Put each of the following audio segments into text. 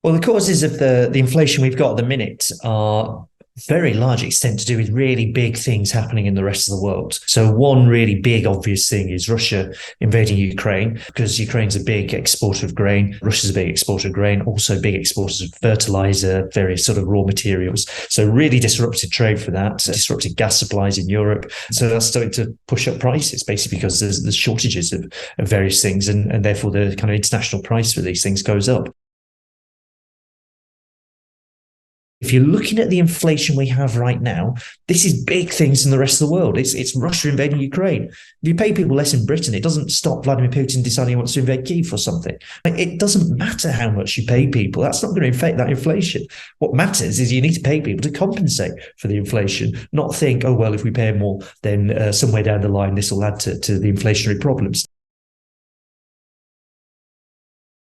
Well, the causes of the inflation we've got at the minute are very large extent to do with really big things happening in the rest of the world. So one really big obvious thing is Russia invading Ukraine, because Ukraine's a big exporter of grain. Russia's a big exporter of grain, also big exporters of fertilizer, various sort of raw materials. So really disrupted trade for that, disrupted gas supplies in Europe. So that's starting to push up prices, basically because there's shortages of various things, and therefore the kind of international price for these things goes up. If you're looking at the inflation we have right now, this is big things in the rest of the world. It's Russia invading Ukraine. If you pay people less in Britain, it doesn't stop Vladimir Putin deciding he wants to invade Kyiv or something. It doesn't matter how much you pay people. That's not going to affect that inflation. What matters is you need to pay people to compensate for the inflation, not think, oh, well, if we pay more, then somewhere down the line, this will add to the inflationary problems.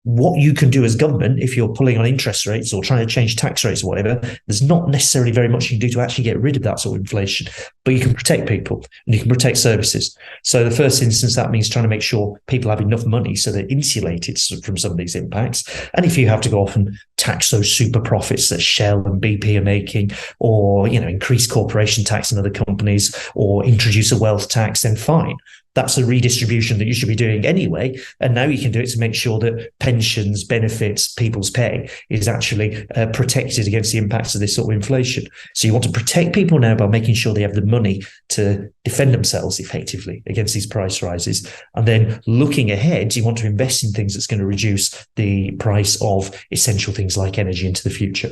What you can do as government, if you're pulling on interest rates or trying to change tax rates or whatever, there's not necessarily very much you can do to actually get rid of that sort of inflation. But you can protect people and you can protect services. So the first instance, that means trying to make sure people have enough money so they're insulated from some of these impacts. And if you have to go off and tax those super profits that Shell and BP are making, or increase corporation tax in other companies, or introduce a wealth tax, then fine. That's a redistribution that you should be doing anyway. And now you can do it to make sure that pensions, benefits, people's pay is actually protected against the impacts of this sort of inflation. So you want to protect people now by making sure they have the money to defend themselves effectively against these price rises. And then looking ahead, you want to invest in things that's going to reduce the price of essential things like energy into the future.